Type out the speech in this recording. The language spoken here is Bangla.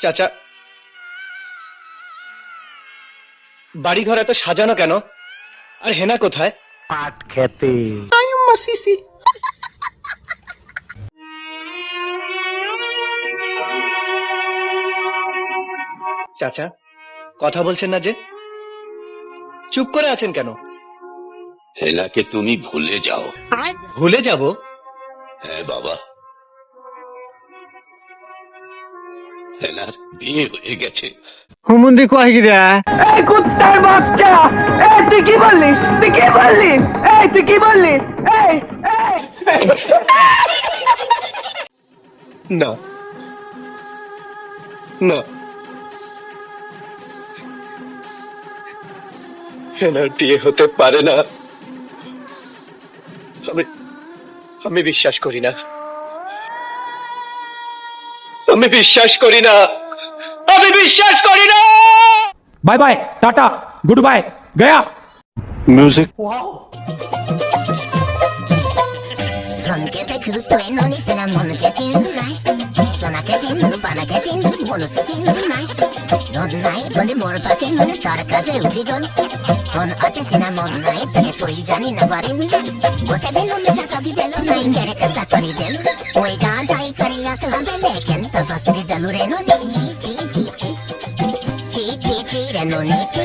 চাচা, বাড়িঘর এত সাজানো কেন? আর হেনা কোথায়? পাট খেতে। চাচা, কথা বলছেন না যে? চুপ করে আছেন কেন? হেনাকে তুমি ভুলে যাও। ভুলে যাব? হ্যাঁ বাবা, হেনার বিয়ে হয়ে গেছে। হুমুন্দি কয় গিরা? এই কুত্তার বাচ্চা, এই তুই কি বললি? তুই কি বললি? এই তুই কি বললি? এই না না, হেনার বিয়ে হতে পারে না। আমি বিশ্বাস করি না। আমি বিশ্বাস করি না। আমি বিশ্বাস করি না। Bye bye, tata, goodbye, গয়া। মিউজিক। ধনকেতে খুঁড়ে ননি সেনা মনকে চিনু নাই সোনাকে চিনু বানাকে চিনু বলুস চিনু নাই ধন নাই বলে মোর পাকে মনে তার কাজে উঠি গল ধন আছে সেনা মন নাই তাকে তুই জানি না পারিন গোটে দিন মিশা চকি দেলো নাই কেড়ে কাটা করি দেলো ওই গা যাই করি আসলাম লেখেন তো ফসরি দেলো রে ননি চি চি চি চি চি চি রে ননি চি